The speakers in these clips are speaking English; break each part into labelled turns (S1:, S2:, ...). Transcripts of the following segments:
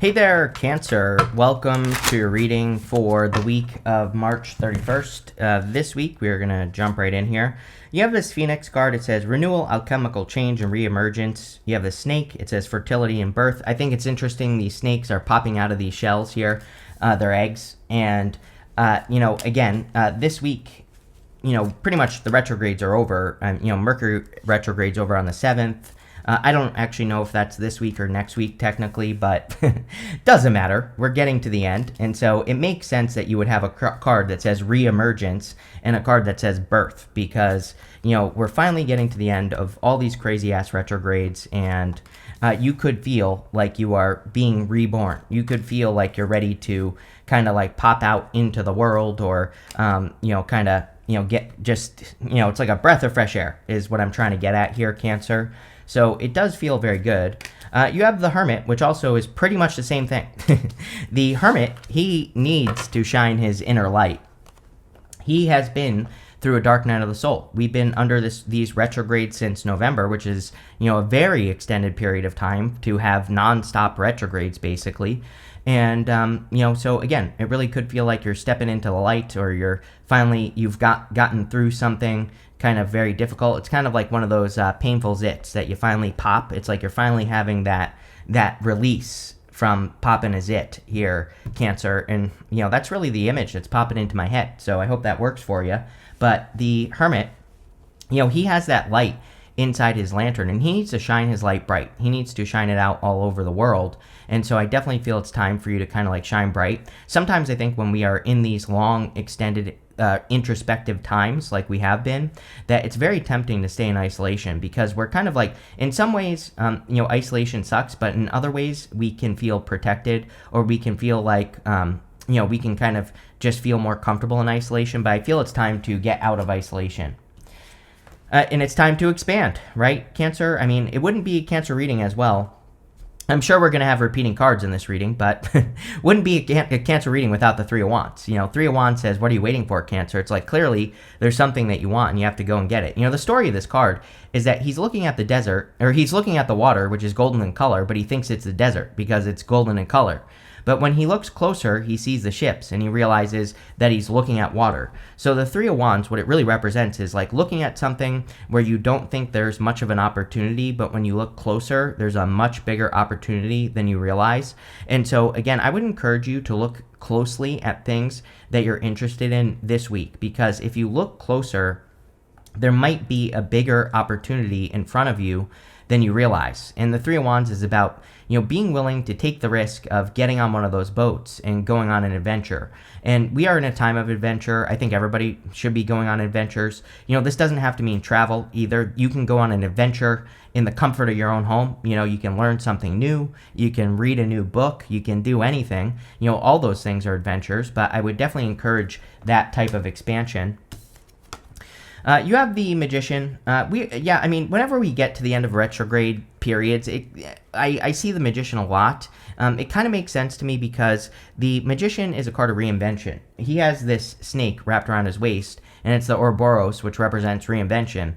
S1: Hey there, Cancer. Welcome to your reading for the week of March 31st. This week, we're going to jump right in here. You have this Phoenix card. It says Renewal, Alchemical Change, and Reemergence. You have the Snake. It says Fertility and Birth. I think it's interesting. These snakes are popping out of these shells here. They're eggs. And, again, this week, pretty much the retrogrades are over. Mercury retrograde's over on the 7th. I don't actually know if that's this week or next week technically, but doesn't matter. We're getting to the end. And so it makes sense that you would have a card that says Reemergence and a card that says Birth because, we're finally getting to the end of all these crazy ass retrogrades and you could feel like you are being reborn. You could feel like you're ready to kind of like pop out into the world or, get just, it's like a breath of fresh air is what I'm trying to get at here, Cancer. So it does feel very good. You have the Hermit, which also is pretty much the same thing. The Hermit, he needs to shine his inner light. He has been through a dark night of the soul. We've been under these retrogrades since November, which is, a very extended period of time to have nonstop retrogrades, basically. And, so again, it really could feel like you're stepping into the light or you've gotten through something kind of very difficult. It's kind of like one of those painful zits that you finally pop. It's like you're finally having that release from popping a zit here, Cancer. And, that's really the image that's popping into my head. So I hope that works for you. But the Hermit, he has that light inside his lantern and he needs to shine his light bright. He needs to shine it out all over the world. And so I definitely feel it's time for you to kind of like shine bright. Sometimes I think when we are in these long extended introspective times like we have been, that it's very tempting to stay in isolation because we're kind of like, in some ways, isolation sucks, but in other ways we can feel protected or we can feel like, we can kind of just feel more comfortable in isolation, but I feel it's time to get out of isolation. And it's time to expand, right, Cancer? I mean, it wouldn't be a Cancer reading as well. I'm sure we're going to have repeating cards in this reading, but wouldn't be a Cancer reading without the Three of Wands. Three of Wands says, what are you waiting for, Cancer? It's like, clearly, there's something that you want, and you have to go and get it. The story of this card is that he's looking at the desert, or he's looking at the water, which is golden in color, but he thinks it's the desert because it's golden in color. But when he looks closer, he sees the ships, and he realizes that he's looking at water. So the Three of Wands, what it really represents is like looking at something where you don't think there's much of an opportunity, but when you look closer, there's a much bigger opportunity than you realize. And so, again, I would encourage you to look closely at things that you're interested in this week, because if you look closer, there might be a bigger opportunity in front of you than you realize. And the Three of Wands is about, being willing to take the risk of getting on one of those boats and going on an adventure. And we are in a time of adventure. I think everybody should be going on adventures. This doesn't have to mean travel either. You can go on an adventure in the comfort of your own home. You can learn something new. You can read a new book. You can do anything. All those things are adventures, but I would definitely encourage that type of expansion. You have the Magician. Whenever we get to the end of retrograde periods, I see the Magician a lot. It kind of makes sense to me because the Magician is a card of reinvention. He has this snake wrapped around his waist, and it's the Ouroboros, which represents reinvention.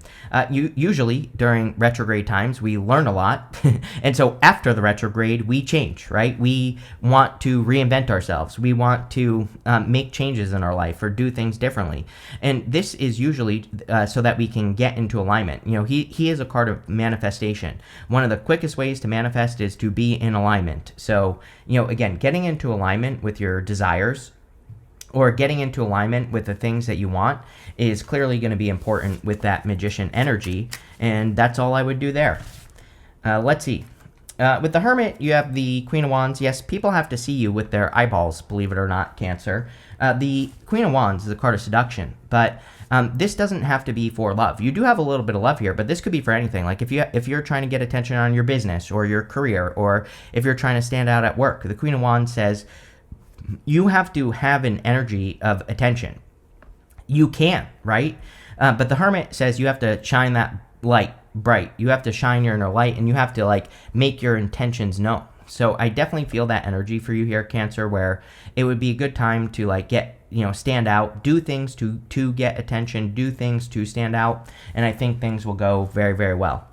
S1: Usually, during retrograde times, we learn a lot, and so after the retrograde, we change, right? We want to reinvent ourselves. We want to make changes in our life or do things differently, and this is usually so that we can get into alignment. He is a card of manifestation. One of the quickest ways to manifest is to be in alignment. So, again, getting into alignment with your desires or getting into alignment with the things that you want is clearly going to be important with that Magician energy, and that's all I would do there. Let's see. With the Hermit, you have the Queen of Wands. Yes, people have to see you with their eyeballs, believe it or not, Cancer. The Queen of Wands is a card of seduction, but this doesn't have to be for love. You do have a little bit of love here, but this could be for anything. Like if you're trying to get attention on your business or your career, or if you're trying to stand out at work, the Queen of Wands says you have to have an energy of attention. You can, right? But the Hermit says you have to shine that light bright. You have to shine your inner light, and you have to make your intentions known. So I definitely feel that energy for you here, Cancer, where it would be a good time to get, stand out, do things to get attention, do things to stand out, and I think things will go very, very well.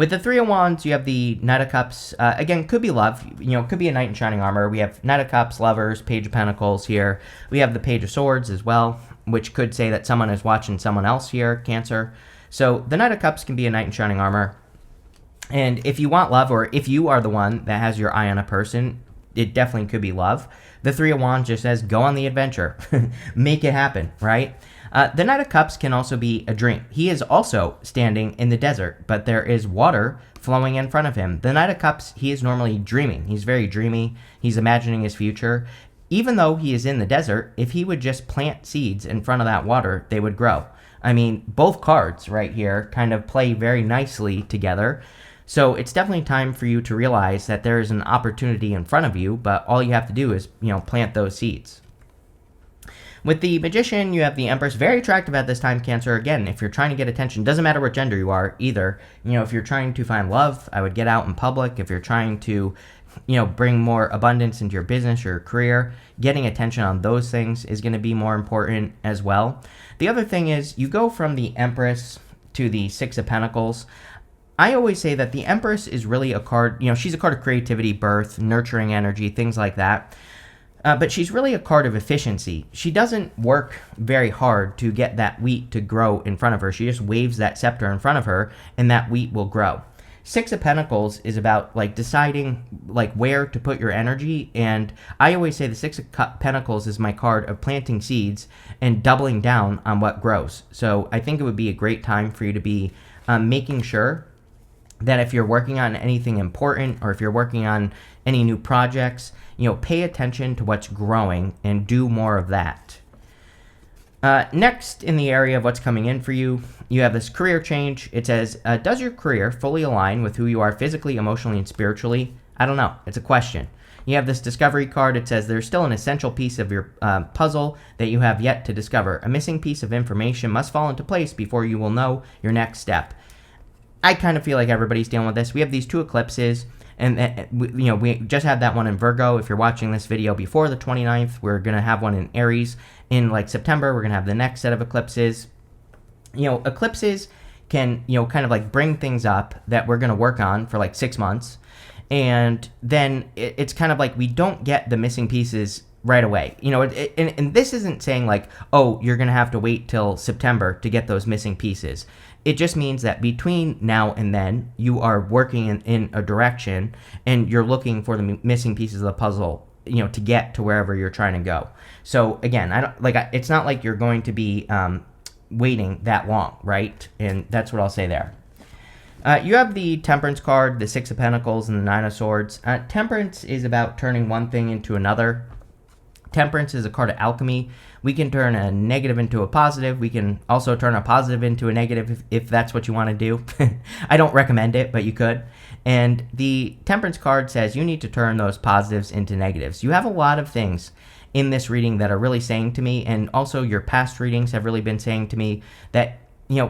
S1: With the Three of Wands, you have the Knight of Cups. Again, could be love. Could be a Knight in Shining Armor. We have Knight of Cups, Lovers, Page of Pentacles here. We have the Page of Swords as well, which could say that someone is watching someone else here, Cancer. So the Knight of Cups can be a Knight in Shining Armor. And if you want love, or if you are the one that has your eye on a person, it definitely could be love. The Three of Wands just says, go on the adventure. Make it happen, right? The Knight of Cups can also be a dream. He is also standing in the desert, but there is water flowing in front of him. The Knight of Cups, he is normally dreaming. He's very dreamy. He's imagining his future. Even though he is in the desert, if he would just plant seeds in front of that water, they would grow. I mean, both cards right here kind of play very nicely together. So it's definitely time for you to realize that there is an opportunity in front of you, but all you have to do is, plant those seeds. With the Magician, you have the Empress. Very attractive at this time, Cancer. Again, if you're trying to get attention, doesn't matter what gender you are either. If you're trying to find love, I would get out in public. If you're trying to, bring more abundance into your business or your career, getting attention on those things is going to be more important as well. The other thing is you go from the Empress to the Six of Pentacles. I always say that the Empress is really a card, she's a card of creativity, birth, nurturing energy, things like that. But she's really a card of efficiency. She doesn't work very hard to get that wheat to grow in front of her. She just waves that scepter in front of her, and that wheat will grow. Six of Pentacles is about deciding where to put your energy, and I always say the Six of Pentacles is my card of planting seeds and doubling down on what grows. So I think it would be a great time for you to be making sure that if you're working on anything important, or if you're working on any new projects, pay attention to what's growing and do more of that. Next, in the area of what's coming in for you, you have this career change. It says, does your career fully align with who you are physically, emotionally, and spiritually? I don't know. It's a question. You have this discovery card. It says there's still an essential piece of your puzzle that you have yet to discover. A missing piece of information must fall into place before you will know your next step. I kind of feel like everybody's dealing with this. We have these two eclipses, and we just had that one in Virgo. If you're watching this video before the 29th, we're going to have one in Aries in September. We're going to have the next set of eclipses. Eclipses can, kind of bring things up that we're going to work on for 6 months. And then it's kind of we don't get the missing pieces right away. And this isn't saying oh, you're going to have to wait till September to get those missing pieces. It just means that between now and then, you are working in a direction, and you're looking for the missing pieces of the puzzle, to get to wherever you're trying to go. So again, it's not like you're going to be waiting that long, right? And that's what I'll say there. You have the Temperance card, the Six of Pentacles, and the Nine of Swords. Temperance is about turning one thing into another. Temperance is a card of alchemy. We can turn a negative into a positive. We can also turn a positive into a negative if that's what you want to do. I don't recommend it, but you could. And the Temperance card says you need to turn those positives into negatives. You have a lot of things in this reading that are really saying to me, and also your past readings have really been saying to me that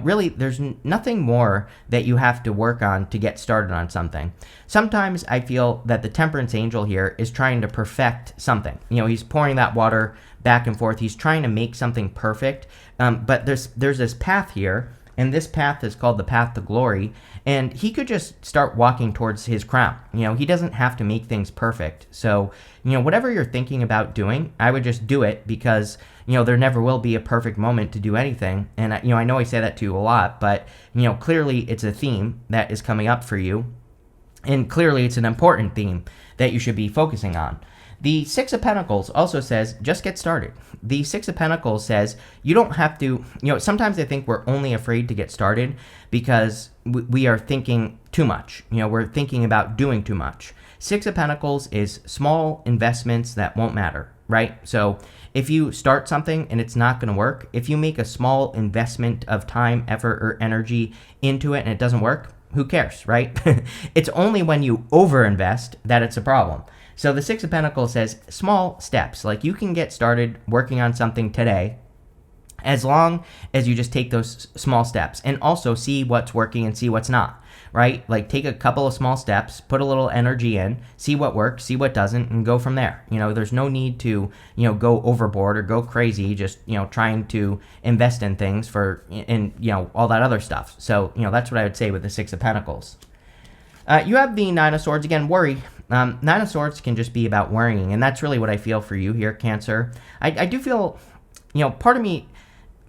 S1: really, there's nothing more that you have to work on to get started on something. Sometimes I feel that the Temperance Angel here is trying to perfect something. He's pouring that water back and forth. He's trying to make something perfect. But there's this path here, and this path is called the path to glory. And he could just start walking towards his crown. He doesn't have to make things perfect. So, whatever you're thinking about doing, I would just do it, because there never will be a perfect moment to do anything. And, I know I say that to you a lot, but, clearly it's a theme that is coming up for you. And clearly it's an important theme that you should be focusing on. The Six of Pentacles also says, just get started. The Six of Pentacles says you don't have to, sometimes I think we're only afraid to get started because we are thinking too much. We're thinking about doing too much. Six of Pentacles is small investments that won't matter, right? So if you start something and it's not going to work, if you make a small investment of time, effort, or energy into it and it doesn't work, who cares, right? It's only when you overinvest that it's a problem. So the Six of Pentacles says small steps. You can get started working on something today as long as you just take those small steps, and also see what's working and see what's not, right? Take a couple of small steps, put a little energy in, see what works, see what doesn't, and go from there. There's no need to, go overboard or go crazy, just, trying to invest in things and all that other stuff. So, that's what I would say with the Six of Pentacles. You have the Nine of Swords, again, worry. Nine of Swords can just be about worrying, and that's really what I feel for you here, Cancer. I do feel, part of me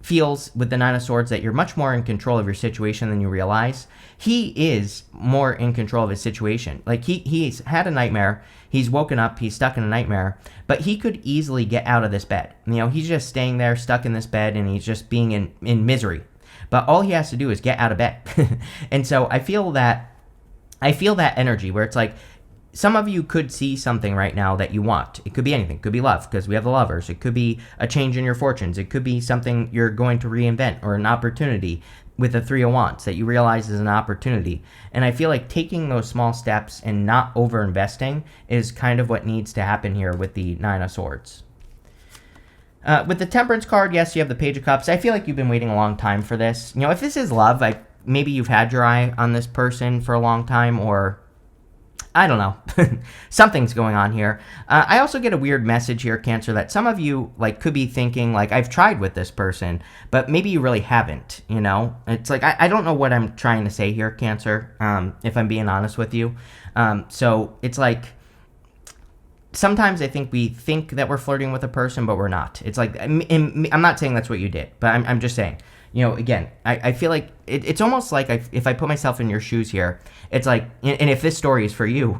S1: feels with the Nine of Swords that you're much more in control of your situation than you realize. He is more in control of his situation. Like, he's had a nightmare, he's woken up, he's stuck in a nightmare, but he could easily get out of this bed. He's just staying there, stuck in this bed, and he's just being in misery. But all he has to do is get out of bed. And so I feel that energy where it's like, some of you could see something right now that you want. It could be anything. It could be love, because we have the Lovers. It could be a change in your fortunes. It could be something you're going to reinvent, or an opportunity with the Three of Wands that you realize is an opportunity. And I feel like taking those small steps and not over-investing is kind of what needs to happen here with the Nine of Swords. With the Temperance card, yes, you have the Page of Cups. I feel like you've been waiting a long time for this. If this is love, maybe you've had your eye on this person for a long time, or I don't know. Something's going on here. I also get a weird message here, Cancer, that some of you could be thinking, I've tried with this person, but maybe you really haven't, It's like, I don't know what I'm trying to say here, Cancer, if I'm being honest with you. So it's like, sometimes I think we think that we're flirting with a person, but we're not. It's like, I'm not saying that's what you did, but I'm just saying, again, I feel like it's almost like if I put myself in your shoes here, it's like, and if this story is for you,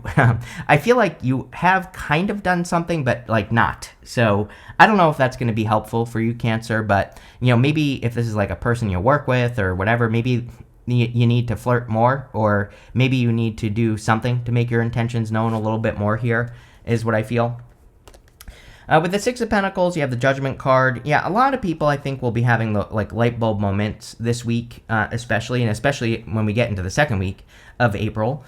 S1: I feel like you have kind of done something, but not. So I don't know if that's going to be helpful for you, Cancer, but, maybe if this is a person you work with or whatever, maybe you need to flirt more, or maybe you need to do something to make your intentions known a little bit more here, is what I feel. With the Six of Pentacles, you have the Judgment card. Yeah, a lot of people, I think, will be having the light bulb moments this week, especially when we get into the second week of April.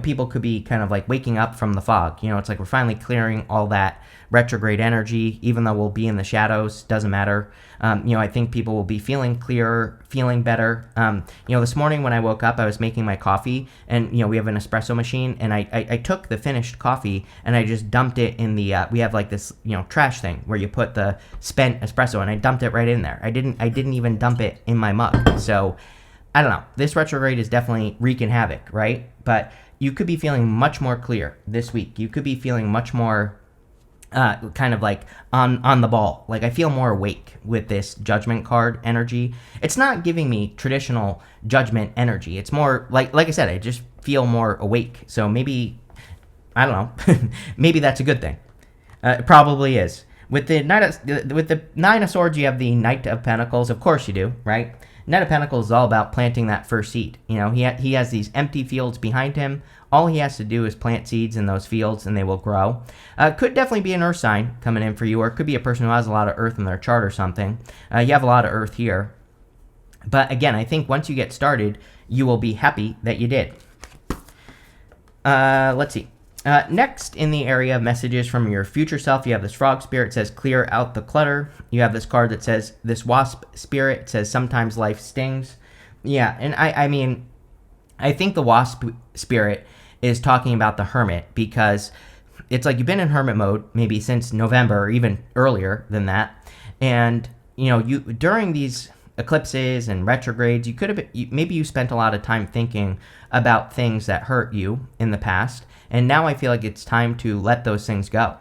S1: People could be kind of waking up from the fog. It's like we're finally clearing all that retrograde energy, even though we'll be in the shadows, doesn't matter. I think people will be feeling clearer, feeling better. This morning when I woke up, I was making my coffee, and, we have an espresso machine, and I took the finished coffee and I just dumped it in the, we have this, trash thing where you put the spent espresso, and I dumped it right in there. I didn't even dump it in my mug. So I don't know. This retrograde is definitely wreaking havoc, right? But you could be feeling much more clear this week. You could be feeling much more kind of on the ball. I feel more awake with this Judgment card energy. It's not giving me traditional Judgment energy. It's more like I said, I just feel more awake. So maybe, I don't know, maybe that's a good thing. It probably is. With the Nine of Swords, you have the Knight of Pentacles. Of course you do, right? Knight of Pentacles is all about planting that first seed. He has these empty fields behind him. All he has to do is plant seeds in those fields, and they will grow. Could definitely be an earth sign coming in for you, or it could be a person who has a lot of earth in their chart or something. You have a lot of earth here. But again, I think once you get started, you will be happy that you did. Let's see. Next, in the area of messages from your future self, you have this frog spirit. It says, clear out the clutter. You have this card that says, this wasp spirit. It says, sometimes life stings. Yeah, and I mean, I think the wasp spirit is talking about the hermit, because it's like you've been in hermit mode maybe since November, or even earlier than that. And, you during these eclipses and retrogrades, maybe you spent a lot of time thinking about things that hurt you in the past. And now I feel like it's time to let those things go.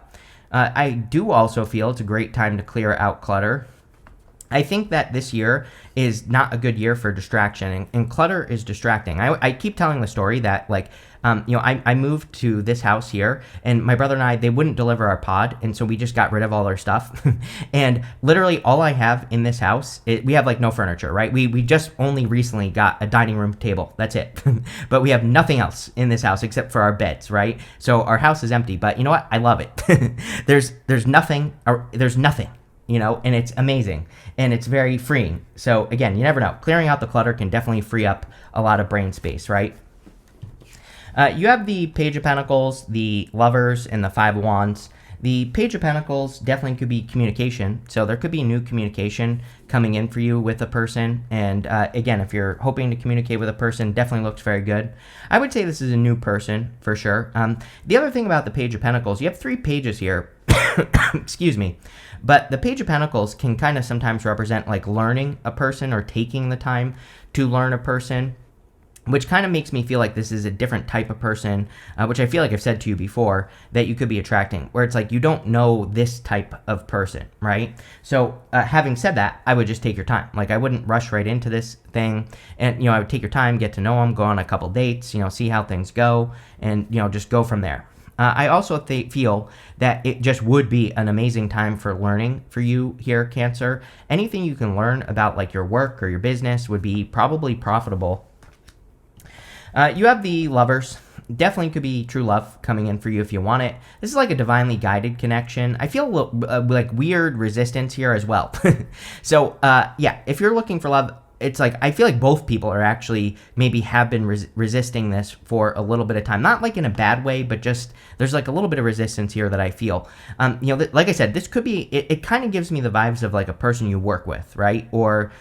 S1: I do also feel it's a great time to clear out clutter. I think that this year is not a good year for distraction, and clutter is distracting. I keep telling the story that, I moved to this house here, and my brother and I, they wouldn't deliver our pod, and so we just got rid of all our stuff. And literally all I have in this house, we have no furniture, right? We just only recently got a dining room table. That's it. But we have nothing else in this house except for our beds, right? So our house is empty, but you know what? I love it. There's nothing, and it's amazing, and it's very freeing. So again, you never know. Clearing out the clutter can definitely free up a lot of brain space, right? You have the Page of Pentacles, the Lovers, and the Five of Wands. The Page of Pentacles definitely could be communication. So there could be new communication coming in for you with a person. And again, if you're hoping to communicate with a person, definitely looks very good. I would say this is a new person for sure. The other thing about the Page of Pentacles, you have 3 pages here. Excuse me. But the Page of Pentacles can kind of sometimes represent learning a person, or taking the time to learn a person. which kind of makes me feel like this is a different type of person, which I feel like I've said to you before, that you could be attracting, where it's like you don't know this type of person, right? So having said that, I would just take your time. Like I wouldn't rush right into this thing, and I would take your time, get to know them, go on a couple dates, see how things go, and just go from there. I also feel that it just would be an amazing time for learning for you here, Cancer. Anything you can learn about like your work or your business would be probably profitable. You have the Lovers. Definitely could be true love coming in for you if you want it. This is like a divinely guided connection. I feel like weird resistance here as well. So, yeah, if you're looking for love, it's like I feel like both people are actually maybe have been resisting this for a little bit of time. Not like in a bad way, but just there's like a little bit of resistance here that I feel. Like I said, this could be, it kind of gives me the vibes of like a person you work with, right? Or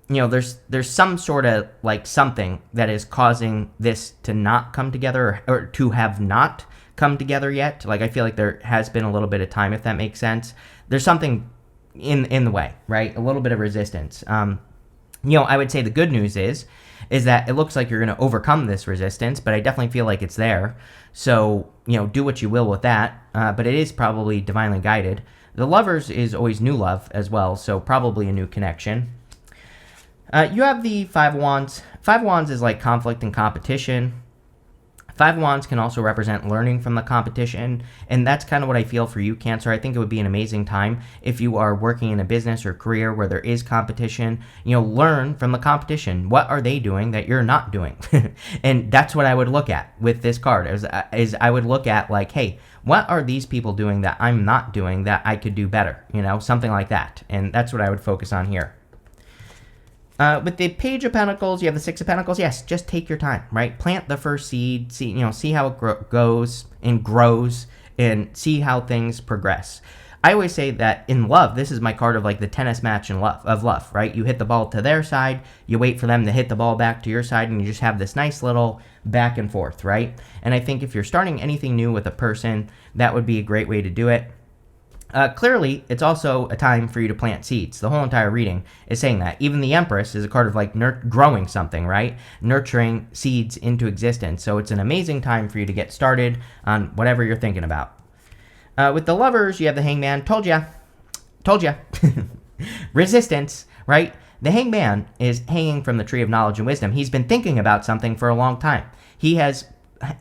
S1: there's some sort of like something that is causing this to not come together or to have not come together yet. Like I feel like there has been a little bit of time, if that makes sense. There's something in the way, right? A little bit of resistance. I would say the good news is that it looks like you're going to overcome this resistance, but I definitely feel like it's there. So, do what you will with that. But it is probably divinely guided. The Lovers is always new love as well, so probably a new connection. You have the Five of Wands. Five of Wands is like conflict and competition. Five of Wands can also represent learning from the competition, and that's kind of what I feel for you, Cancer. I think it would be an amazing time if you are working in a business or career where there is competition. Learn from the competition. What are they doing that you're not doing? And that's what I would look at with this card, is I would look at like, hey, what are these people doing that I'm not doing that I could do better? Something like that. And that's what I would focus on here. With the Page of Pentacles, you have the Six of Pentacles. Yes, just take your time, right? Plant the first seed, see how it goes and grows, and see how things progress. I always say that in love, this is my card of like the tennis match in love, right? You hit the ball to their side, you wait for them to hit the ball back to your side, and you just have this nice little back and forth, right? And I think if you're starting anything new with a person, that would be a great way to do it. Clearly, it's also a time for you to plant seeds. The whole entire reading is saying that. Even the Empress is a card of like growing something, right? Nurturing seeds into existence. So it's an amazing time for you to get started on whatever you're thinking about. With the Lovers, you have the Hangman. Told ya. Resistance, right? The Hangman is hanging from the Tree of Knowledge and Wisdom. He's been thinking about something for a long time. He has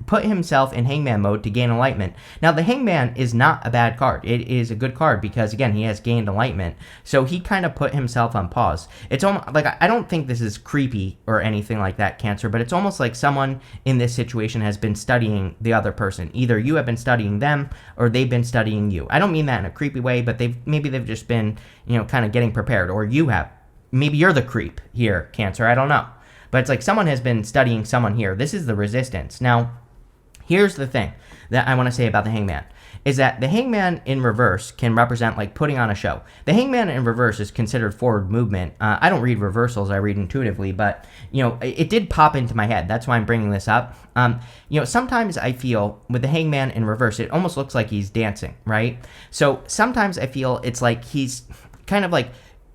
S1: put himself in Hangman mode to gain enlightenment. Now, the Hangman is not a bad card. It is a good card because, again, he has gained enlightenment. So he kind of put himself on pause. It's almost like, I don't think this is creepy or anything like that, Cancer, but it's almost like someone in this situation has been studying the other person. Either you have been studying them or they've been studying you. I don't mean that in a creepy way, but maybe they've just been, kind of getting prepared, or you have. Maybe you're the creep here, Cancer. I don't know. But it's like someone has been studying someone here. This is the resistance. Now, here's the thing that I want to say about the Hangman, is that the Hangman in reverse can represent like putting on a show. The Hangman in reverse is considered forward movement. I don't read reversals, I read intuitively, but it did pop into my head. That's why I'm bringing this up. Sometimes I feel with the Hangman in reverse, it almost looks like he's dancing, right? So sometimes I feel it's like he's kind of like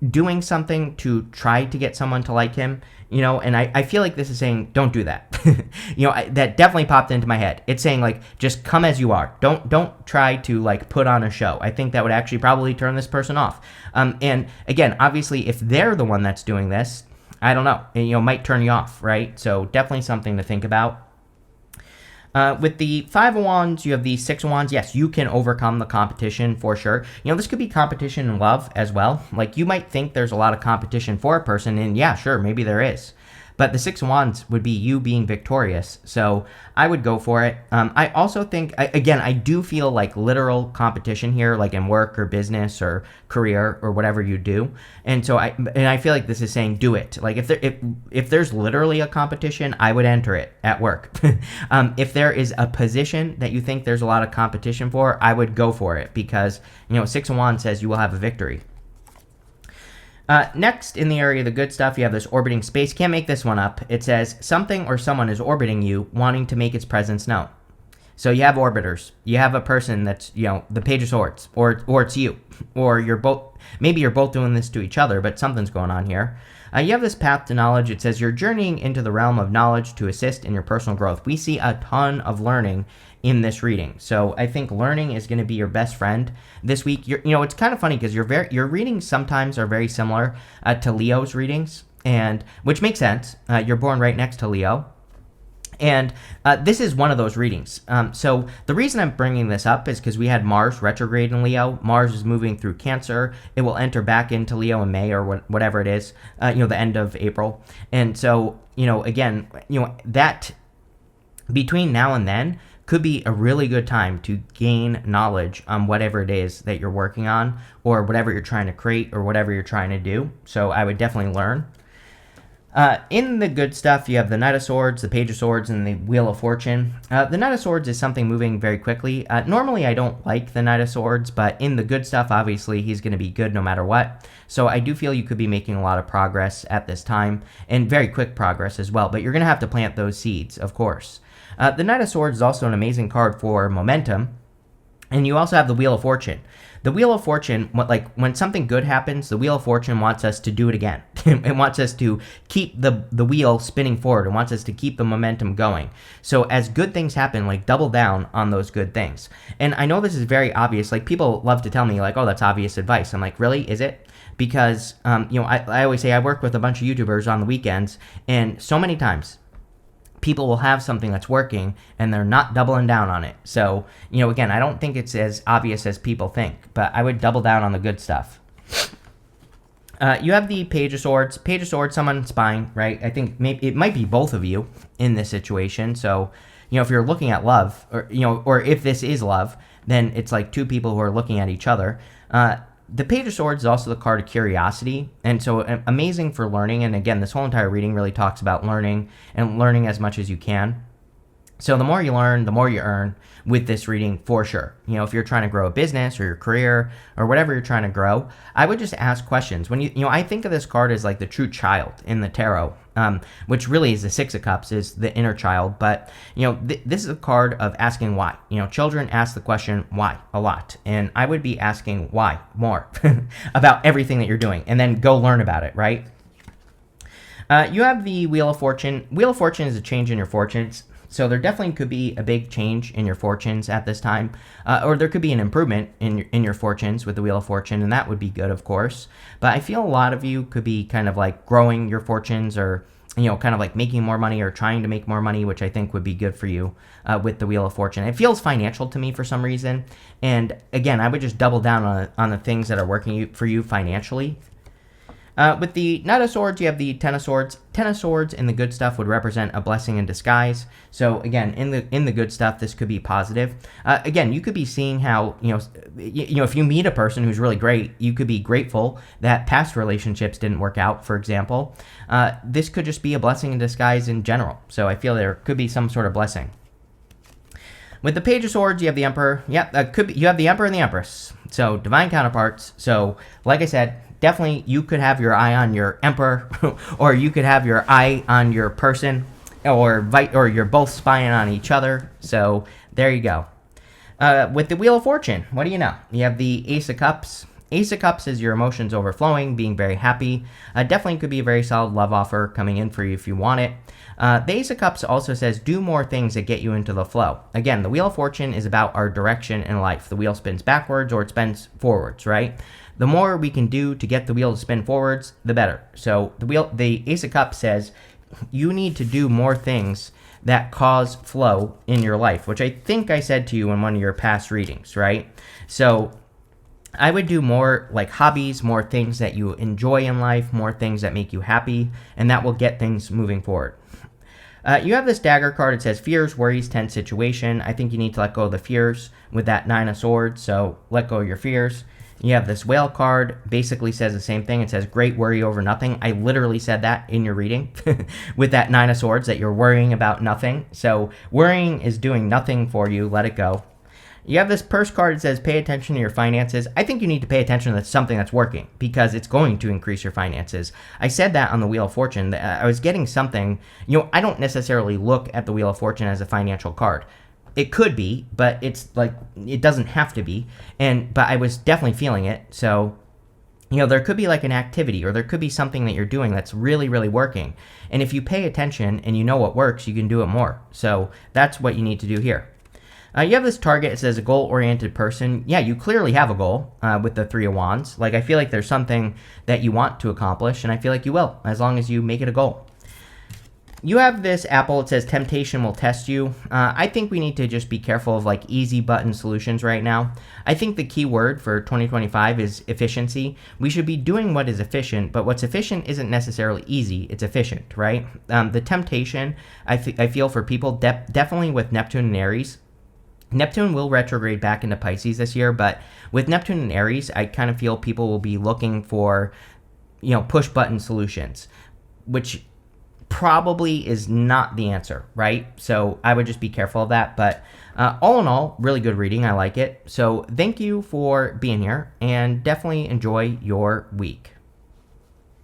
S1: doing something to try to get someone to like him, and I feel like this is saying, don't do that. That definitely popped into my head. It's saying like, just come as you are. Don't try to like put on a show. I think that would actually probably turn this person off. And again, obviously if they're the one that's doing this, I don't know, it might turn you off, right? So definitely something to think about. With the Five of Wands, you have the Six of Wands. Yes, you can overcome the competition for sure. This could be competition in love as well. Like you might think there's a lot of competition for a person, and yeah, sure, maybe there is. But the Six of Wands would be you being victorious. So I would go for it. I also think, again, I do feel like literal competition here, like in work or business or career or whatever you do. And so I feel like this is saying do it. Like if there's literally a competition, I would enter it at work. If there is a position that you think there's a lot of competition for, I would go for it because, Six of Wands says you will have a victory. Next, in the area of the good stuff, you have this orbiting space. Can't make this one up. It says something or someone is orbiting you, wanting to make its presence known. So you have orbiters. You have a person that's, the Page of Swords, or it's you, or maybe you're both doing this to each other, but something's going on here. You have this path to knowledge. It says you're journeying into the realm of knowledge to assist in your personal growth. We see a ton of learning in this reading. So I think learning is going to be your best friend this week. It's kind of funny because your readings sometimes are very similar to Leo's readings, and which makes sense. You're born right next to Leo. And this is one of those readings. So the reason I'm bringing this up is because we had Mars retrograde in Leo. Mars is moving through Cancer. It will enter back into Leo in May or whatever it is, the end of April. And so, again, that between now and then could be a really good time to gain knowledge on whatever it is that you're working on or whatever you're trying to create or whatever you're trying to do. So I would definitely learn. In the good stuff, you have the Knight of Swords, the Page of Swords, and the Wheel of Fortune. The Knight of Swords is something moving very quickly. Normally, I don't like the Knight of Swords, but in the good stuff, obviously, he's going to be good no matter what. So I do feel you could be making a lot of progress at this time, and very quick progress as well, but you're going to have to plant those seeds, of course. The Knight of Swords is also an amazing card for momentum, and you also have the Wheel of Fortune. The Wheel of Fortune, when something good happens, the Wheel of Fortune wants us to do it again. It wants us to keep the wheel spinning forward. It wants us to keep the momentum going. So as good things happen, double down on those good things. And I know this is very obvious. People love to tell me, oh, that's obvious advice. I'm like, really? Is it? Because, I always say I work with a bunch of YouTubers on the weekends, and so many times people will have something that's working and they're not doubling down on it. So, again, I don't think it's as obvious as people think, but I would double down on the good stuff. You have the Page of Swords. Page of Swords, someone spying, right? I think maybe it might be both of you in this situation. So, if you're looking at love, or if this is love, then it's like two people who are looking at each other. The Page of Swords is also the card of curiosity, and so amazing for learning. And again, this whole entire reading really talks about learning and learning as much as you can. So the more you learn, the more you earn with this reading for sure. If you're trying to grow a business or your career or whatever you're trying to grow, I would just ask questions. When I think of this card as like the true child in the tarot, which really is the Six of Cups, is the inner child. But, this is a card of asking why. Children ask the question why a lot. And I would be asking why more about everything that you're doing and then go learn about it, right? You have the Wheel of Fortune. Wheel of Fortune is a change in your fortunes. So there definitely could be a big change in your fortunes at this time, or there could be an improvement in your fortunes with the Wheel of Fortune, and that would be good, of course. But I feel a lot of you could be kind of like growing your fortunes, or kind of like making more money or trying to make more money, which I think would be good for you with the Wheel of Fortune. It feels financial to me for some reason, and again, I would just double down on the things that are working for you financially. With the Knight of Swords, you have the Ten of Swords. Ten of Swords in the good stuff would represent a blessing in disguise. So again, in the good stuff, this could be positive. Again, you could be seeing how if you meet a person who's really great, you could be grateful that past relationships didn't work out. For example, this could just be a blessing in disguise in general. So I feel there could be some sort of blessing. With the Page of Swords, you have the Emperor. Yep, you have the Emperor and the Empress. So divine counterparts. So like I said, definitely you could have your eye on your Emperor, or you could have your eye on your person, or you're both spying on each other. So there you go. With the Wheel of Fortune, what do you know? You have the Ace of Cups. Ace of Cups is your emotions overflowing, being very happy. Definitely could be a very solid love offer coming in for you if you want it. The Ace of Cups also says, do more things that get you into the flow. The Wheel of Fortune is about our direction in life. The wheel spins backwards or it spins forwards, right? The more we can do to get the wheel to spin forwards, the better. So the Ace of Cups says, you need to do more things that cause flow in your life, which I think I said to you in one of your past readings, right? So I would do more like hobbies, more things that you enjoy in life, more things that make you happy, and that will get things moving forward. You have this dagger card. It says fears, worries, tense situation. I think you need to let go of the fears with that Nine of Swords, so let go of your fears. You have this whale card, basically says the same thing. It says great worry over nothing. I literally said that in your reading with that Nine of Swords, that you're worrying about nothing. So worrying is doing nothing for you. Let it go. You have this purse card. It says pay attention to your finances. I think you need to pay attention to something that's working, because it's going to increase your finances. I said that on the Wheel of Fortune. I was getting something. I don't necessarily look at the Wheel of Fortune as a financial card. It could be, but it's like, it doesn't have to be. But I was definitely feeling it. So there could be like an activity, or there could be something that you're doing that's really, really working. And if you pay attention and you know what works, you can do it more. So that's what you need to do here. You have this target. It says a goal-oriented person. Yeah, you clearly have a goal with the Three of Wands. Like, I feel like there's something that you want to accomplish, and I feel like you will, as long as you make it a goal. You have this apple. It says temptation will test you. I think we need to just be careful of like easy button solutions right now. I think the key word for 2025 is efficiency. We should be doing what is efficient, but what's efficient isn't necessarily easy. It's efficient, right? The temptation, I feel for people, definitely with Neptune and Aries. Neptune will retrograde back into Pisces this year, but with Neptune and Aries, I kind of feel people will be looking for, push button solutions, which probably is not the answer, right? So I would just be careful of that. But all in all, really good reading. I like it. So thank you for being here, and definitely enjoy your week.